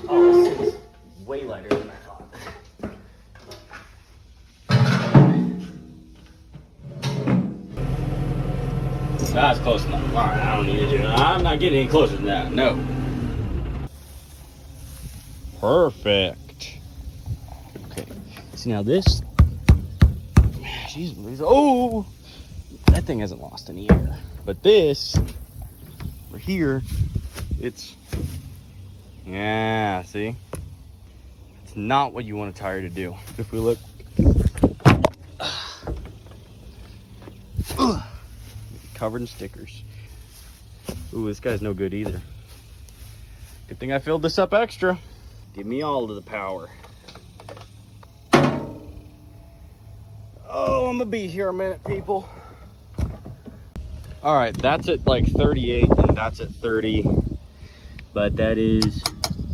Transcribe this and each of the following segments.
Oh, this is way lighter than I thought. That's close enough. All right, I don't need to do it. I'm not getting any closer than that. No. Perfect. Okay. See now this. Jeez, oh, that thing hasn't lost any air. But this, right here, it's. Yeah. See. It's not what you want a tire to do. If we look. Covered in stickers. Ooh, this guy's no good either. Good thing I filled this up extra. Give me all of the power. Oh, I'm gonna be here a minute, people. All right, that's at like 38 and that's at 30. But that is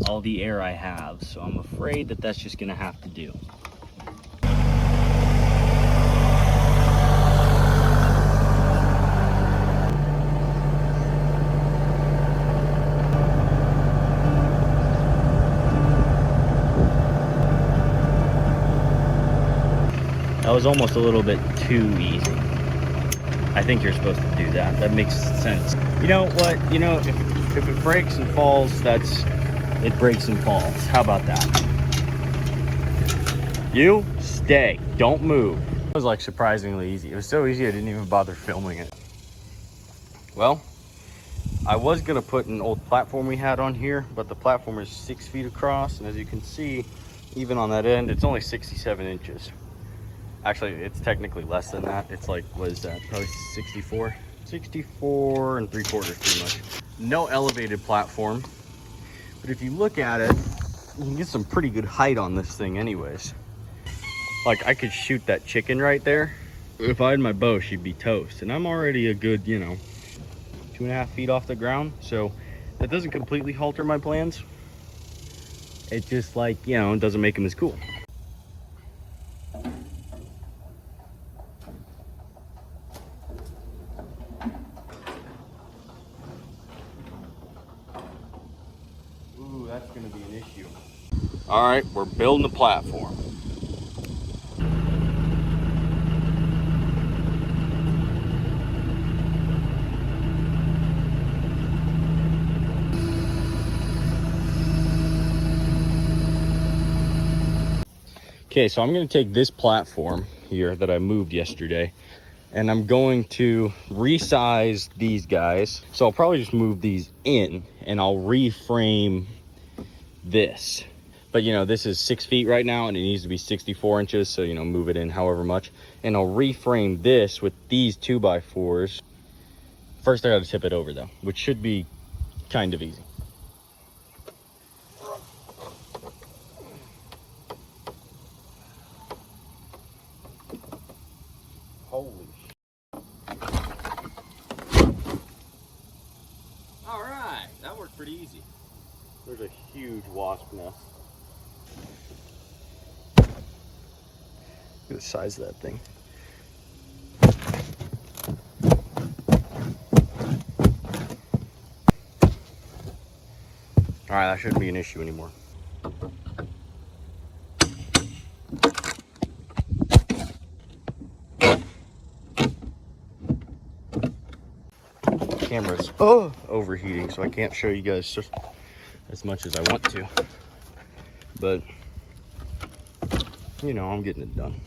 all the air I have. So I'm afraid that that's just gonna have to do. That was almost a little bit too easy. I think you're supposed to do that. That makes sense. You know what? You know, if it breaks and falls, it breaks and falls. How about that? You stay. Don't move. It was like surprisingly easy. It was so easy I didn't even bother filming it. Well, I was gonna put an old platform we had on here, but the platform is 6 feet across, and as you can see, even on that end, it's only 67 inches. Actually, it's technically less than that. It's like, what is that? Probably 64? 64 and 3/4 pretty much. No elevated platform, but if you look at it, you can get some pretty good height on this thing anyways. Like, I could shoot that chicken right there. If I had my bow, she'd be toast. And I'm already a good, 2.5 feet off the ground. So that doesn't completely alter my plans. It just doesn't make them as cool. Ooh, that's gonna be an issue. All right, we're building a platform. Okay, so I'm going to take this platform here that I moved yesterday, and I'm going to resize these guys. So I'll probably just move these in, and I'll reframe this. But, this is 6 feet right now, and it needs to be 64 inches, so, move it in however much. And I'll reframe this with these 2x4s. First, I got to tip it over, though, which should be kind of easy. Holy all right, that worked pretty easy. There's a huge wasp nest. Look at the size of that thing. All right, that shouldn't be an issue anymore. Camera's overheating, so I can't show you guys just as much as I want to. But, I'm getting it done.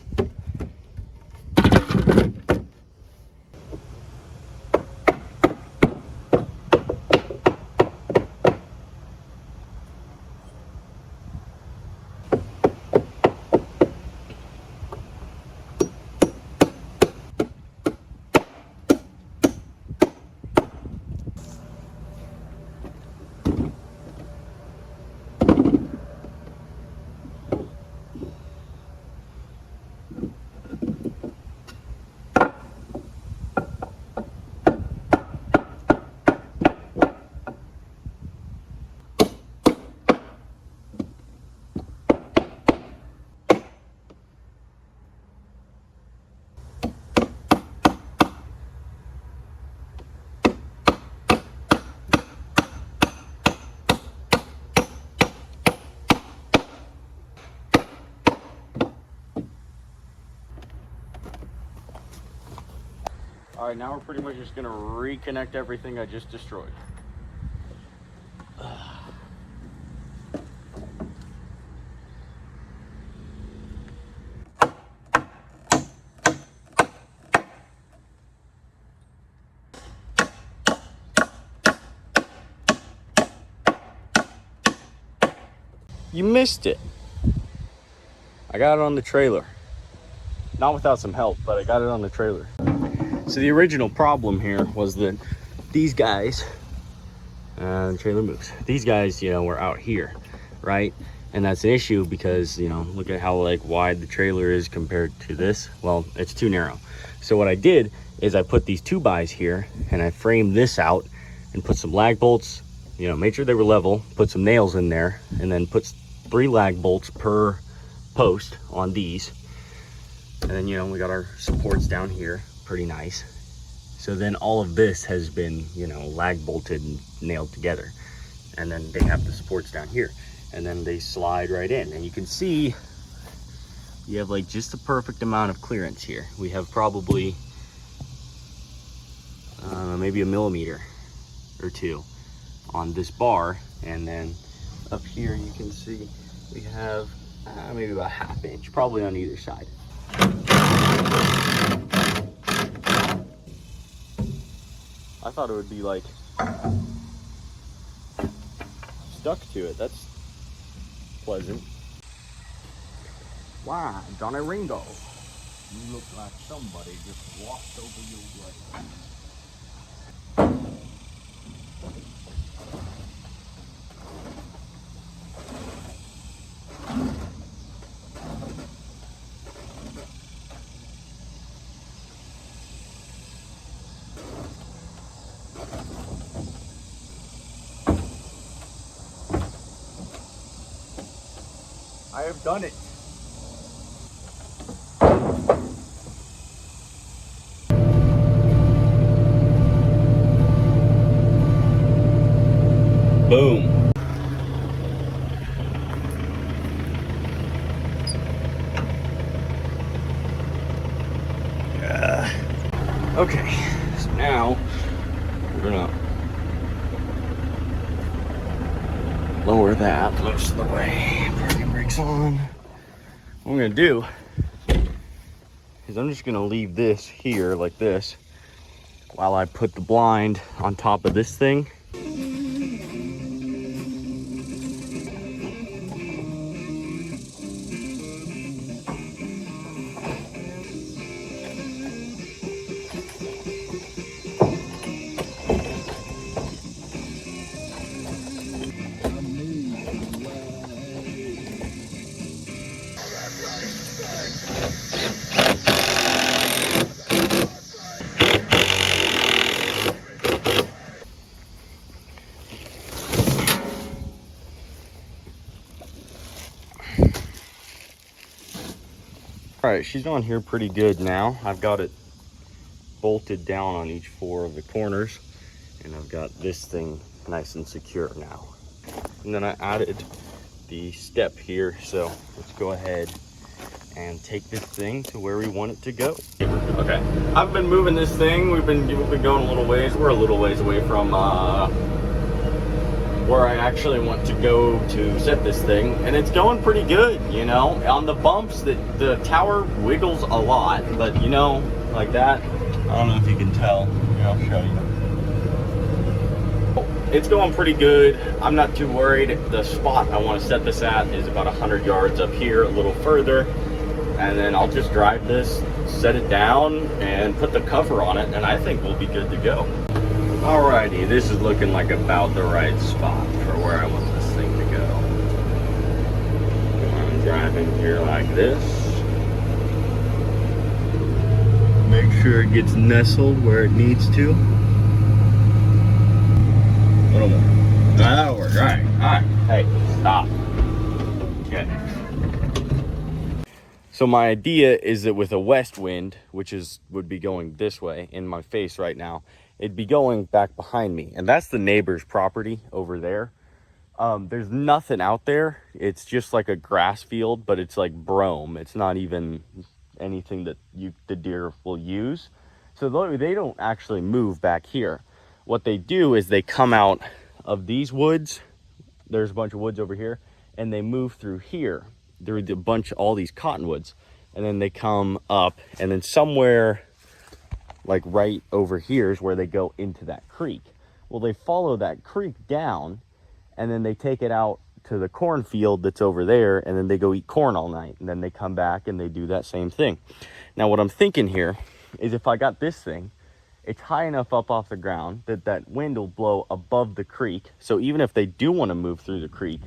All right, now we're pretty much just gonna reconnect everything I just destroyed. You missed it. I got it on the trailer. Not without some help, but I got it on the trailer. So the original problem here was that these guys, the trailer moves. These guys, you know, were out here, right? And that's an issue because, you know, look at how like wide the trailer is compared to this. Well, it's too narrow. So what I did is I put these 2x here and I framed this out and put some lag bolts, you know, made sure they were level, put some nails in there, and then put 3 lag bolts per post on these. And then, you know, we got our supports down here, pretty nice. So then all of this has been, you know, lag bolted and nailed together. And then they have the supports down here. And then they slide right in. And you can see you have like just the perfect amount of clearance here. We have probably maybe a millimeter or 2 on this bar. And then up here you can see we have maybe about 1/2 inch, probably on either side. I thought it would be like stuck to it. That's pleasant. Wow, Johnny Ringo. You look like somebody just walked over your way. I have done it. Boom. Okay, so now we're gonna lower that most of the way. Parking brakes on. What I'm gonna do is I'm just gonna leave this here like this while I put the blind on top of this thing. All right, she's on here pretty good now. I've got it bolted down on each 4 of the corners, and I've got this thing nice and secure now. And then I added the step here, so let's go ahead and take this thing to where we want it to go. Okay, I've been moving this thing. We've been going a little ways. We're a little ways away from where I actually want to go to set this thing, and it's going pretty good, you know. On the bumps, the tower wiggles a lot, but you know, like that. I don't know if you can tell. Here, I'll show you. It's going pretty good. I'm not too worried. The spot I want to set this at is about 100 yards up here, a little further, and then I'll just drive this, set it down, and put the cover on it, and I think we'll be good to go. Alrighty, this is looking like about the right spot for where I want this thing to go. I'm driving here like this. Make sure it gets nestled where it needs to. A little more. That'll work. Alright, alright. Hey, stop. Okay. So my idea is that with a west wind, which would be going this way in my face right now, it'd be going back behind me, and that's the neighbor's property over there. There's nothing out there. It's just like a grass field, but it's like brome. It's not even anything that the deer will use. So they don't actually move back here. What they do is they come out of these woods. There's a bunch of woods over here, and they move through here. Through a bunch of all these cottonwoods, and then they come up, and then somewhere like right over here is where they go into that creek. Well, they follow that creek down, and then they take it out to the cornfield that's over there, and then they go eat corn all night, and then they come back and they do that same thing. Now what I'm thinking here is, if I got this thing, it's high enough up off the ground that that wind will blow above the creek. So even if they do want to move through the creek,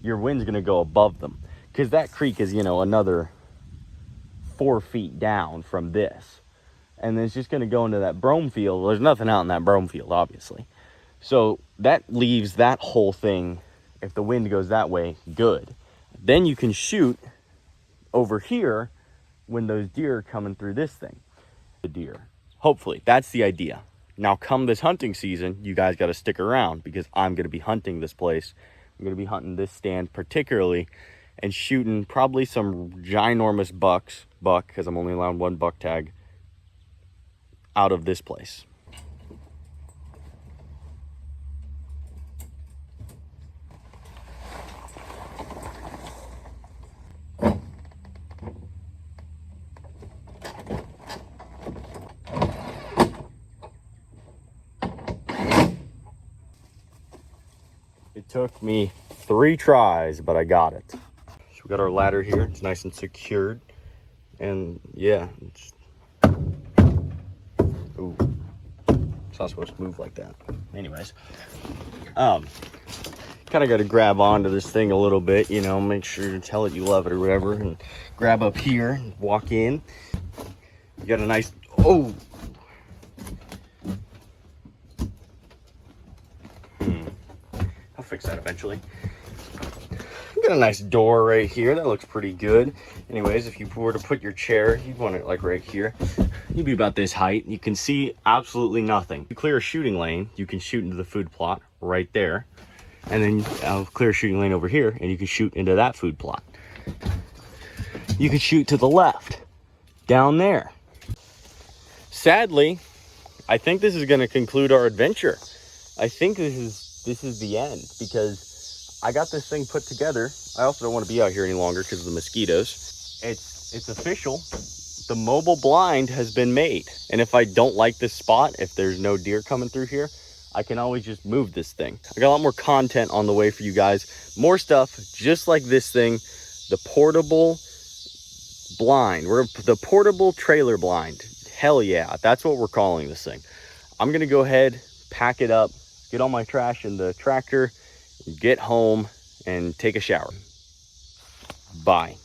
your wind's going to go above them, because that creek is, you know, another 4 feet down from this, and then it's just going to go into that brome field. Well, there's nothing out in that brome field, obviously, so that leaves that whole thing, if the wind goes that way, good. Then you can shoot over here when those deer are coming through this thing. The deer, hopefully, that's the idea. Now come this hunting season, you guys got to stick around, because I'm going to be hunting this place. I'm going to be hunting this stand particularly, and shooting probably some ginormous buck, because I'm only allowed 1 buck tag, out of this place. It took me 3 tries, but I got it. So we got our ladder here. It's nice and secured. And yeah, it's, ooh, it's not supposed to move like that. Anyways, kind of got to grab onto this thing a little bit, you know, make sure to tell it you love it or whatever, and grab up here and walk in. You got a nice, oh, I'll fix that eventually. Got a nice door right here. That looks pretty good. Anyways, if you were to put your chair, you'd want it like right here. You'd be about this height. You can see absolutely nothing. You clear a shooting lane, you can shoot into the food plot right there. And then I'll clear a shooting lane over here, and you can shoot into that food plot. You can shoot to the left, down there. Sadly, I think this is going to conclude our adventure. I think this is the end, because I got this thing put together. I also don't want to be out here any longer because of the mosquitoes. It's official. The mobile blind has been made. And if I don't like this spot, if there's no deer coming through here, I can always just move this thing. I got a lot more content on the way for you guys. More stuff just like this thing. The portable blind. We're the portable trailer blind. Hell yeah, that's what we're calling this thing. I'm gonna go ahead, pack it up, get all my trash in the tractor, get home, and take a shower. Bye.